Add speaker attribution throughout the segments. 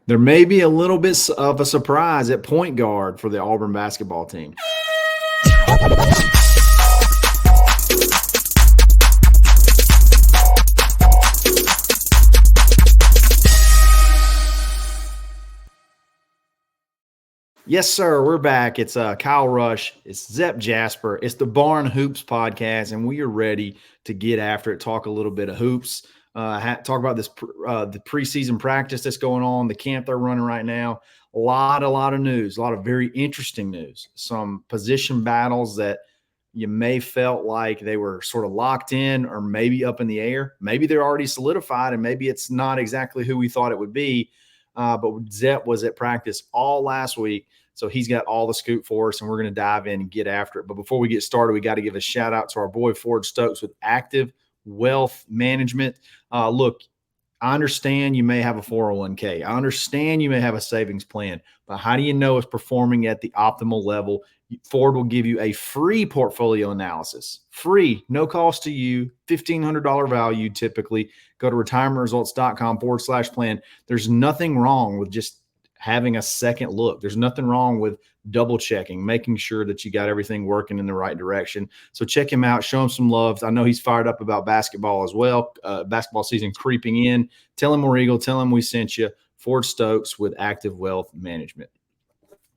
Speaker 1: There may be a little bit of a surprise at point guard for the Auburn basketball team. Yes, sir. We're back. It's Kyle Rush. It's Zep Jasper. It's the Barn Hoops podcast, and we are ready to get after it. Talk a little bit of hoops. Talk about this the preseason practice that's going on, the camp they're running right now. A lot of news, a lot of very interesting news. Some position battles that you may felt like they were sort of locked in, or maybe up in the air. Maybe they're already solidified, and maybe it's not exactly who we thought it would be. But Zep was at practice all last week. So he's got all the scoop for us, and we're going to dive in and get after it. But before we get started, we got to give a shout out to our boy Ford Stokes with Active Wealth Management. Look, I understand you may have a 401k. I understand you may have a savings plan, but how do you know it's performing at the optimal level? Ford will give you a free portfolio analysis, free, no cost to you, $1,500 value typically. Go to retirementresults.com/plan. There's nothing wrong with just having a second look. There's nothing wrong with double checking, making sure that you got everything working in the right direction. So check him out, show him some love. I know he's fired up about basketball as well. Basketball season creeping in. Tell him we're Eagle. Tell him we sent you. Ford Stokes with Active Wealth Management.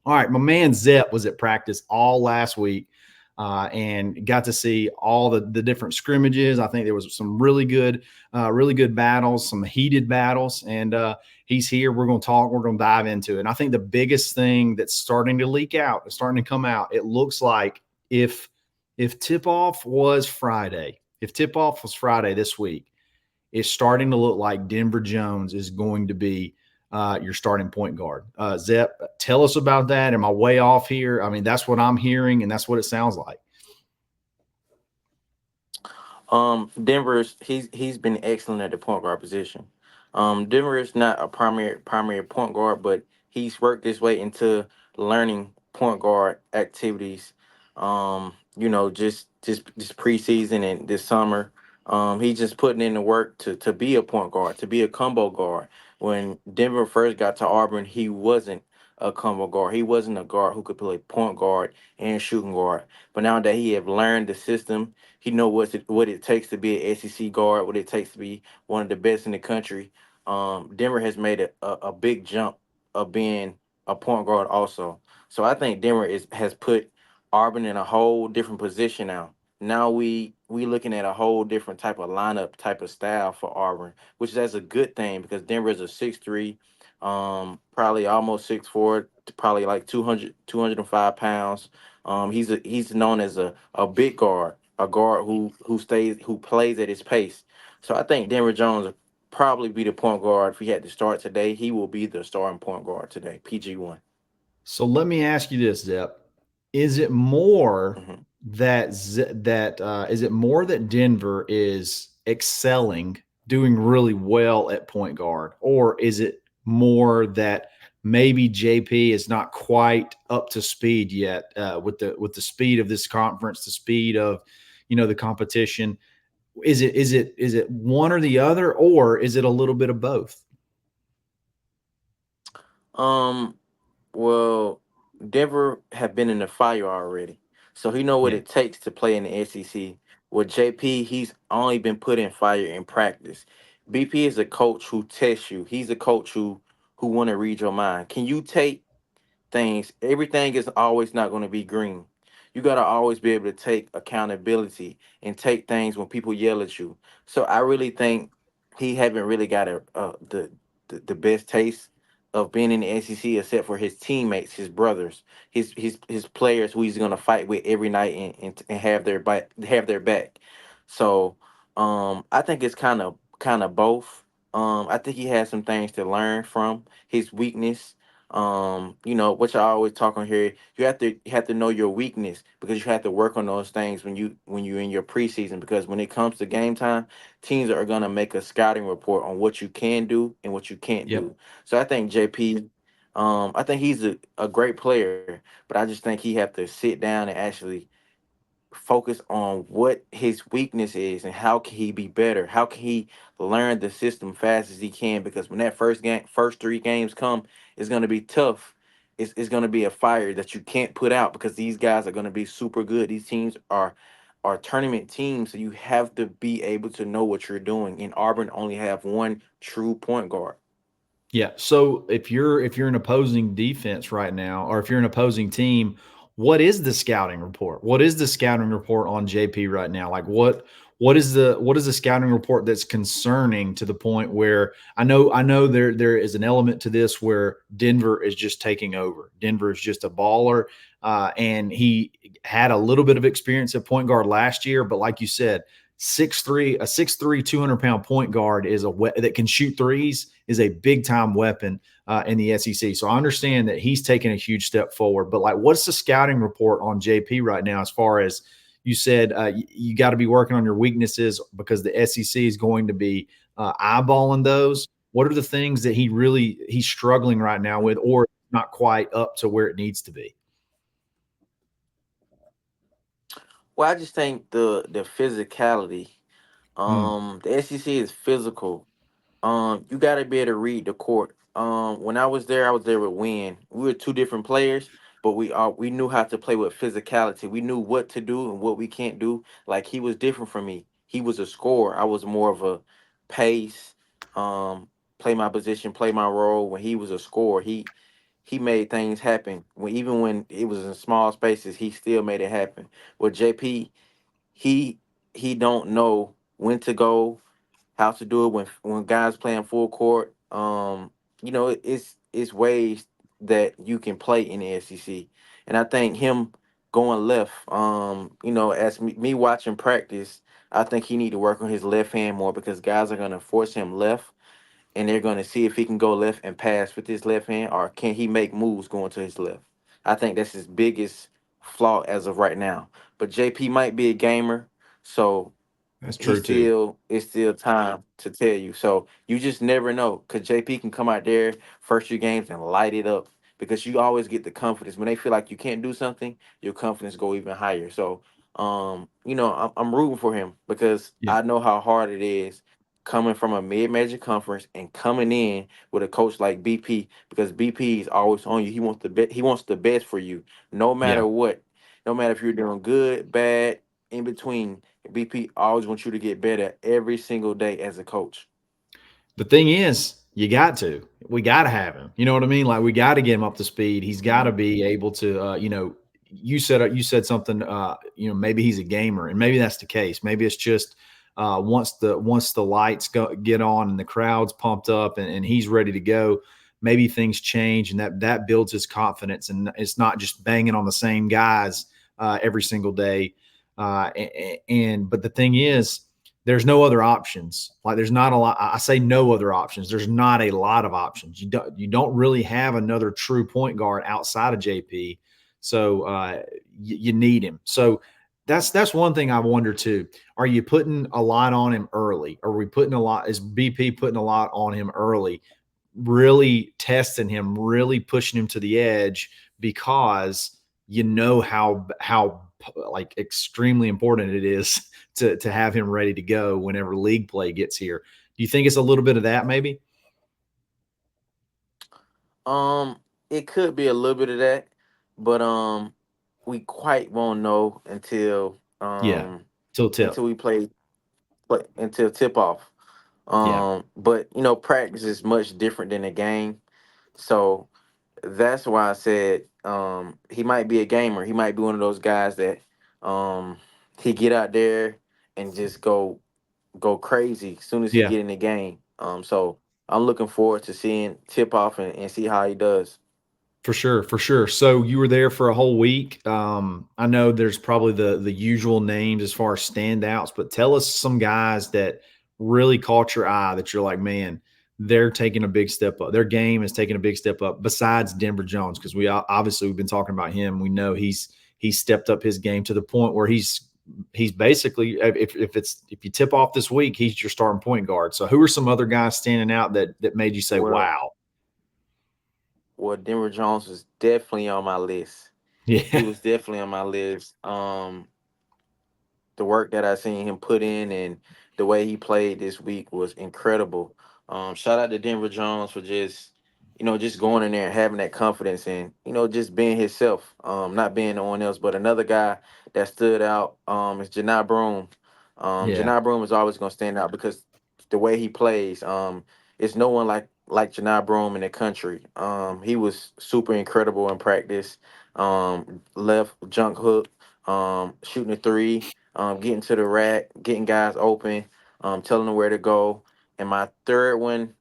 Speaker 1: All right, my man Zep was at practice all last week and got to see all the different scrimmages. I think there was some really good battles, some heated battles, and he's here. We're going to talk. We're going to dive into it. And I think the biggest thing that's starting to leak out, is starting to come out, it looks like if tip-off was Friday, this week, it's starting to look like Denver Jones is going to be your starting point guard. Zep, tell us about that. Am I way off here? I mean, that's what I'm hearing, and that's what it sounds like.
Speaker 2: Denver's he's been excellent at the point guard position. Denver is not a primary point guard, but he's worked his way into learning point guard activities. Just preseason and this summer. He's just putting in the work to be a point guard, to be a combo guard. When Denver first got to Auburn, he wasn't a combo guard. He wasn't a guard who could play point guard and shooting guard. But now that he have learned the system, he know what it takes to be an SEC guard, what it takes to be one of the best in the country. Denver has made a big jump of being a point guard also. So I think Denver has put Auburn in a whole different position now. Now we looking at a whole different type of lineup, type of style for Auburn, which that's a good thing because Denver is a 6'3", probably almost 6'4", probably like 205 pounds. He's known as a big guard, a guard who plays at his pace. So I think Denver Jones will probably be the point guard if he had to start today. He will be the starting point guard today. PG1.
Speaker 1: So let me ask you this, Zep: Is it more
Speaker 2: Hmm.
Speaker 1: is it more that Denver is excelling, doing really well at point guard, or is it more that maybe JP is not quite up to speed yet with the speed of this conference, the speed of the competition? Is it one or the other, or is it a little bit of both?
Speaker 2: Um, well, Denver have been in the fire already, so he know what
Speaker 1: Yeah.
Speaker 2: it takes to play in the SEC. With JP, he's only been put in fire in practice. BP is a coach who tests you. He's a coach who want to read your mind. Can you take things? Everything is always not going to be green. You got to always be able to take accountability and take things when people yell at you. So I really think he haven't really got the best taste of being in the SEC except for his teammates, his brothers, his players who he's going to fight with every night and have their back. So I think it's kind of both. I think he has some things to learn from his weakness. Which I always talk on here, you have to know your weakness because you have to work on those things when you're in your preseason, because when it comes to game time, teams are gonna make a scouting report on what you can do and what you can't
Speaker 1: Yep.
Speaker 2: do. So I think JP, I think he's a great player, but I just think he have to sit down and actually focus on what his weakness is and how can he be better. How can he learn the system fast as he can? Because when that first 3 games come, it's going to be tough. It's going to be a fire that you can't put out because these guys are going to be super good. These teams are tournament teams, so you have to be able to know what you're doing. And Auburn only have one true point guard.
Speaker 1: Yeah. So if you're an opposing defense right now, or if you're an opposing team, what is the scouting report? What is the scouting report on JP right now? Like what is the scouting report that's concerning to the point where I know there is an element to this where Denver is just taking over. Denver is just a baller, and he had a little bit of experience at point guard last year, but like you said, 6'3", a 6'3", 200-pound point guard that can shoot threes is a big time weapon in the SEC. So I understand that he's taken a huge step forward. But like, what's the scouting report on JP right now? As far as you said, you got to be working on your weaknesses because the SEC is going to be eyeballing those. What are the things that he's struggling right now with, or not quite up to where it needs to be?
Speaker 2: Well, I just think the physicality.
Speaker 1: Mm,
Speaker 2: The SEC is physical. You got to be able to read the court. When I was there with Win. We were two different players, but we knew how to play with physicality. We knew what to do and what we can't do. Like he was different from me. He was a scorer. I was more of a pace, um, play my position, play my role. When he was a scorer, he made things happen. Even when it was in small spaces, he still made it happen. With JP, he he don't know when to go, how to do it when guys playing full court. It's ways that you can play in the SEC, and I think him going left. As me watching practice, I think he need to work on his left hand more because guys are gonna force him left, and they're going to see if he can go left and pass with his left hand, or can he make moves going to his left. I think that's his biggest flaw as of right now. But JP might be a gamer, so
Speaker 1: that's
Speaker 2: he
Speaker 1: true too.
Speaker 2: still it's still time to tell you. So you just never know. Cause JP can come out there first few games and light it up. Because you always get the confidence. When they feel like you can't do something, your confidence go even higher. So I'm rooting for him because
Speaker 1: Yeah.
Speaker 2: I know how hard it is coming from a mid-major conference and coming in with a coach like BP because BP is always on you. He wants the best for you, no
Speaker 1: Yeah.
Speaker 2: matter what. No matter if you're doing good, bad, in between. BP always wants you to get better every single day as a coach.
Speaker 1: The thing is, you got to. We got to have him. You know what I mean? Like we got to get him up to speed. He's got to be able to. You said something. Maybe he's a gamer, and maybe that's the case. Maybe it's just once the lights get on and the crowd's pumped up and he's ready to go. Maybe things change, and that builds his confidence, and it's not just banging on the same guys every single day. But the thing is, there's no other options. Like there's not a lot. I say no other options. There's not a lot of options. You don't really have another true point guard outside of JP. So you need him. So that's one thing I wonder too. Are you putting a lot on him early? Are we putting a lot? Is BP putting a lot on him early? Really testing him, really pushing him to the edge because you know how like extremely important it is to have him ready to go whenever league play gets here. Do you think it's a little bit of that maybe?
Speaker 2: Um, it could be a little bit of that, but we quite won't know
Speaker 1: Yeah. Till tip.
Speaker 2: until play until tip off.
Speaker 1: Yeah.
Speaker 2: But practice is much different than a game, so that's why I said he might be a gamer. He might be one of those guys that um he get out there and just go crazy as soon as he
Speaker 1: Yeah.
Speaker 2: get in the game. So I'm looking forward to seeing tip off and see how he does.
Speaker 1: For sure, for sure. So you were there for a whole week. I know there's probably the usual names as far as standouts, but tell us some guys that really caught your eye that you're like, man, they're taking a big step up. Their game is taking a big step up. Besides Denver Jones, because we've been talking about him. We know he's stepped up his game to the point where he's basically if you tip off this week, he's your starting point guard. So who are some other guys standing out that made you say,
Speaker 2: Well,
Speaker 1: wow?
Speaker 2: Denver Jones was definitely on my list. He
Speaker 1: Yeah,
Speaker 2: was definitely on my list. the work that I seen him put in and the way he played this week was incredible. Shout out to Denver Jones for just just going in there and having that confidence and just being himself, not being no one else. But another guy that stood out is Janai Broom.
Speaker 1: Yeah.
Speaker 2: Janai Broom is always going to stand out because the way he plays. It's no one like Janai Broom in the country. He was super incredible in practice. Left junk hook, shooting a three, getting to the rack, getting guys open, telling them where to go. And my third one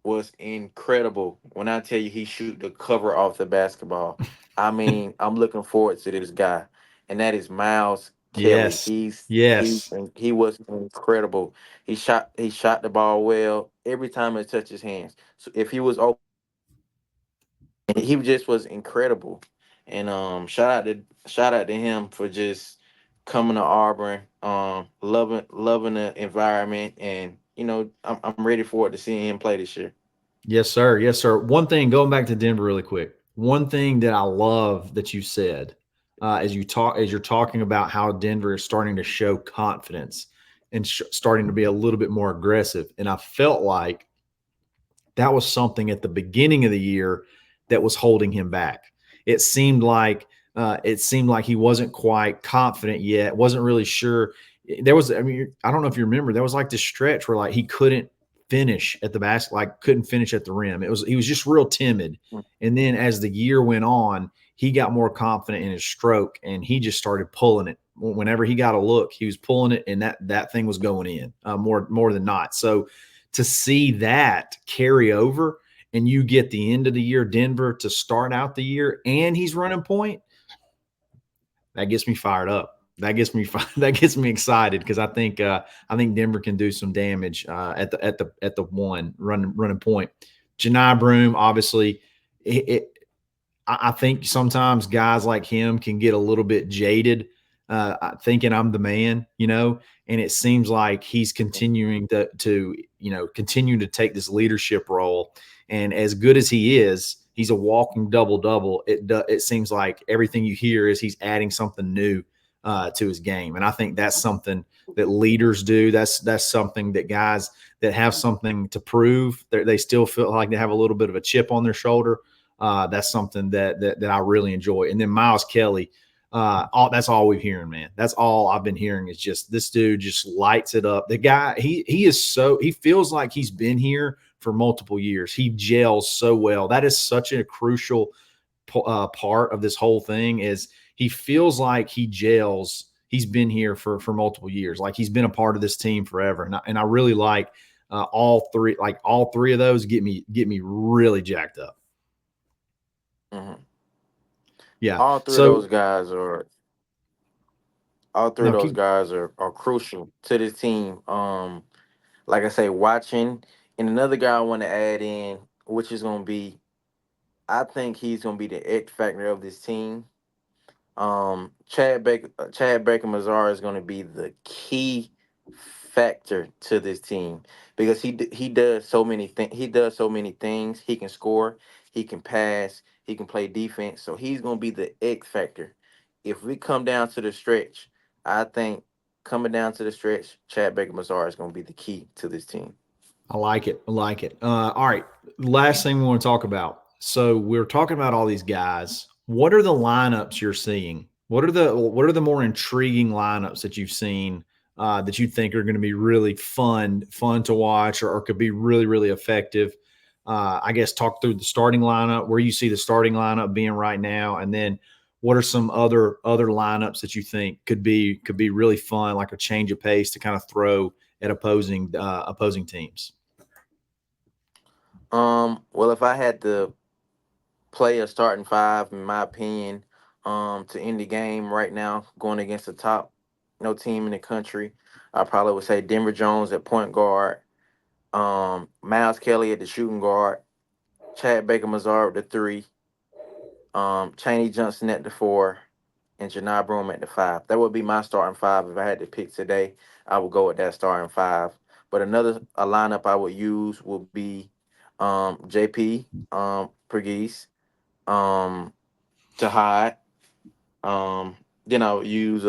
Speaker 2: was incredible. When I tell you he shoot the cover off the basketball, I mean I'm looking forward to this guy, and that is Miles Kelly.
Speaker 1: Yes. Yes.
Speaker 2: He was incredible. He shot the ball well every time it touched his hands. So if he was open, and he just was incredible. And shout out to him for just coming to Auburn, loving the environment, and I'm ready forward to seeing him play this year.
Speaker 1: Yes, sir. Yes, sir. One thing, going back to Denver really quick. One thing that I love that you said as you're talking about how Denver is starting to show confidence and starting to be a little bit more aggressive, and I felt like that was something at the beginning of the year that was holding him back. It seemed like he wasn't quite confident yet. Wasn't really sure. There was, I mean, I don't know if you remember, there was like this stretch where like he couldn't finish at the basket, like couldn't finish at the rim. He was just real timid. And then as the year went on, he got more confident in his stroke, and he just started pulling it. Whenever he got a look, he was pulling it, and that thing was going in more than not. So to see that carry over, and you get the end of the year Denver to start out the year and he's running point, that gets me fired up. That gets me excited because I think Denver can do some damage at the one running point. Janai Broom, obviously, I think sometimes guys like him can get a little bit jaded, thinking I'm the man, and it seems like he's continuing to continue to take this leadership role. And as good as he is, he's a walking double double. It seems like everything you hear is he's adding something new to his game, and I think that's something that leaders do. That's something that guys that have something to prove, they still feel like they have a little bit of a chip on their shoulder. That's something that I really enjoy. And then Miles Kelly, that's all we've hearing, man. That's all I've been hearing is just this dude just lights it up. The guy, he feels like he's been here for multiple years. He gels so well. That is such a crucial part of this whole thing. Is he feels like he gels. He's been here for multiple years. Like he's been a part of this team forever. And I really like all three. Like all three of those get me really jacked up.
Speaker 2: Hmm.
Speaker 1: Yeah.
Speaker 2: All three of those
Speaker 1: So
Speaker 2: guys are all three of
Speaker 1: no,
Speaker 2: those
Speaker 1: keep.
Speaker 2: guys are crucial to this team. Like I say, watching, and another guy I want to add in, which is going to be, I think he's going to be the X factor of this team. Chad Baker Mazar is going to be the key factor to this team because he does so many things. He does so many things. He can score. He can pass. He can play defense. So he's going to be the X factor. If we come down to the stretch, I think coming down to the stretch, Chad Baker Mazar is going to be the key to this team.
Speaker 1: I like it. I like it. All right. Last thing we want to talk about. So we're talking about all these guys. What are the lineups you're seeing? What are the more intriguing lineups that you've seen that you think are going to be really fun to watch, or could be really really effective? I guess talk through the starting lineup, where you see the starting lineup being right now, and then what are some other lineups that you think could be really fun, like a change of pace to kind of throw at opposing teams.
Speaker 2: Well, if I had to play a starting five, in my opinion, to end the game right now, going against the top no team in the country, I probably would say Denver Jones at point guard, Miles Kelly at the shooting guard, Chad Baker Mazar at the three, Chaney Johnson at the four, and Janai Broom at the five. That would be my starting five if I had to pick today. I would go with that starting five. But another a lineup I would use would be JP, Pergese, um, Jahad. Um, then I would use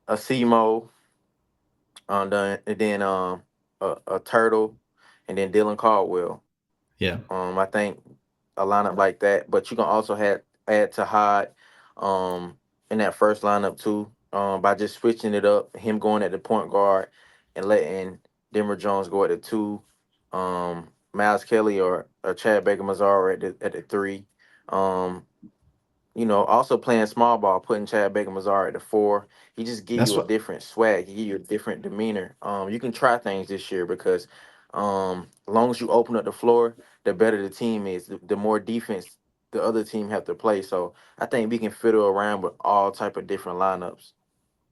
Speaker 2: a Semo, and then a Turtle, and then Dylan Caldwell.
Speaker 1: Yeah,
Speaker 2: I think a lineup like that, but you can also have add to Hyde um, in that first lineup too, by just switching it up, him going at the point guard and letting Denver Jones go at the two, Miles Kelly or Chad Baker Mazara at the three. Um, also playing small ball, putting Chad Baker Mazar at the four, he just give
Speaker 1: that's
Speaker 2: you a
Speaker 1: what.
Speaker 2: different swag. He give you a different demeanor. You can try things this year because, as long as you open up the floor, the better the team is. The more defense the other team have to play. So I think we can fiddle around with all type of different lineups.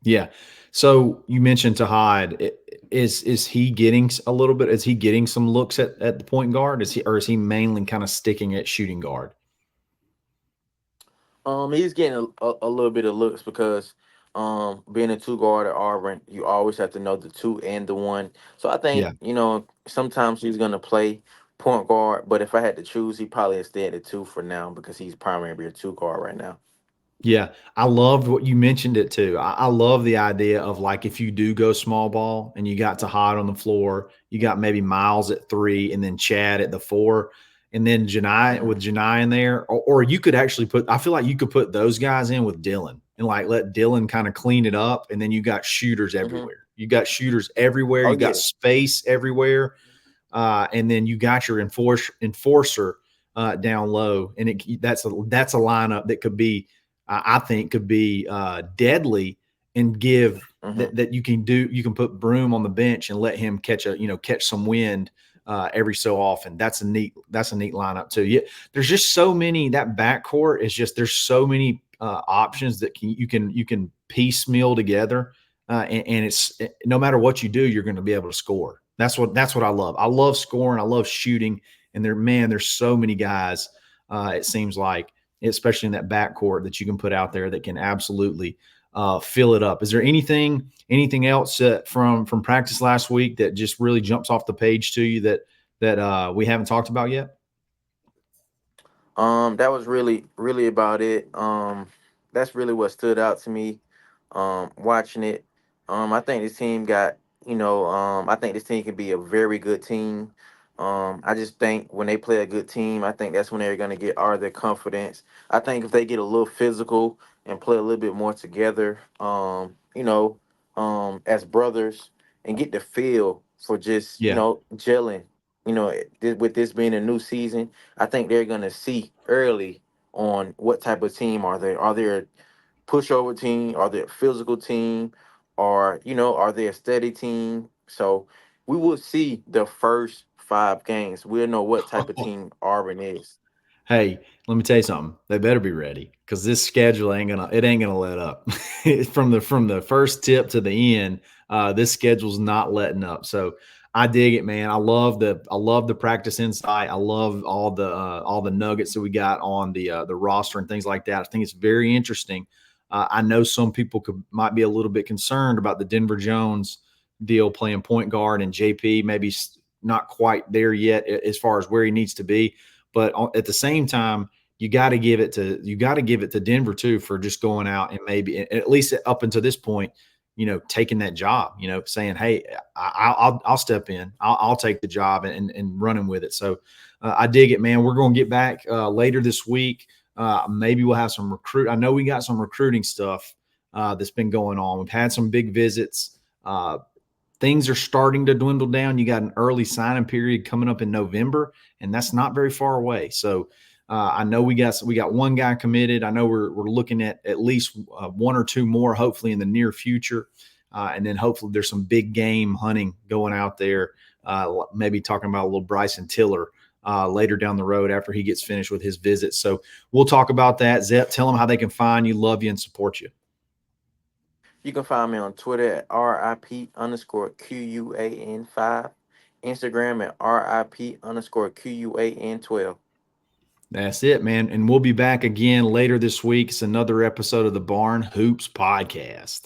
Speaker 1: Yeah. So you mentioned to Hyde. Is he getting a little bit? Is he getting some looks at the point guard? Is he mainly kind of sticking at shooting guard?
Speaker 2: He's getting a little bit of looks because being a two guard at Auburn, you always have to know the two and the one. So I think,
Speaker 1: Yeah.
Speaker 2: sometimes he's gonna play point guard, but if I had to choose, he probably stay at the two for now because he's primarily a two guard right now.
Speaker 1: Yeah, I loved what you mentioned it too. I love the idea of like if you do go small ball and you got to hide on the floor, you got maybe Miles at three and then Chad at the four, and then Janai
Speaker 2: Hmm.
Speaker 1: with Janai in there, or you could actually put. I feel like you could put those guys in with Dylan and like let Dylan kind of clean it up, and then you got shooters
Speaker 2: Hmm.
Speaker 1: everywhere. You got shooters everywhere.
Speaker 2: Oh
Speaker 1: You got
Speaker 2: yeah.
Speaker 1: space everywhere, and then you got your enforcer down low, and that's a lineup that could be, I think, could be deadly and give
Speaker 2: Hmm.
Speaker 1: that you can do. You can put Broom on the bench and let him catch some wind every so often. That's a neat lineup too. Yeah, there's just so many. That backcourt is just there's so many options that you can piecemeal together, and it's no matter what you do, you're going to be able to score. That's what I love. I love scoring. I love shooting. And there's so many guys. It seems like, especially in that backcourt, that you can put out there that can absolutely fill it up. Is there anything else from practice last week that just really jumps off the page to you that we haven't talked about yet?
Speaker 2: That was really about it. That's really what stood out to me. Watching it. I think this team got, I think this team can be a very good team. I just think when they play a good team, I think that's when they're gonna get all their confidence. I think if they get a little physical and play a little bit more together, as brothers and get the feel for just,
Speaker 1: Yeah.
Speaker 2: gelling, with this being a new season, I think they're gonna see early on what type of team are they. Are they a pushover team? Are they a physical team? Or are they a steady team? So we will see the first 5 games. We'll know what type of team Auburn is.
Speaker 1: Hey, let me tell you something. They better be ready because this schedule ain't gonna let up. From the first tip to the end, this schedule's not letting up. So I dig it, man. I love the practice insight. I love all the nuggets that we got on the roster and things like that. I think it's very interesting. I know some people might be a little bit concerned about the Denver Jones deal playing point guard and JP maybe not quite there yet as far as where he needs to be, but at the same time, you got to give it to Denver too for just going out and maybe at least up until this point, taking that job, saying, "Hey, I'll step in, I'll take the job and running with it." So I dig it, man. We're going to get back later this week. Maybe we'll have some recruit. I know we got some recruiting stuff that's been going on. We've had some big visits. Things are starting to dwindle down. You got an early signing period coming up in November, and that's not very far away. So I know we got one guy committed. I know we're looking at least one or two more, hopefully in the near future, and then hopefully there's some big game hunting going out there. Maybe talking about a little Bryson Tiller later down the road after he gets finished with his visit. So we'll talk about that. Zep, tell them how they can find you, love you, and support you.
Speaker 2: You can find me on Twitter at RIP_QUAN5, Instagram at RIP_QUAN12.
Speaker 1: That's it, man. And we'll be back again later this week. It's another episode of the Barn Hoops Podcast.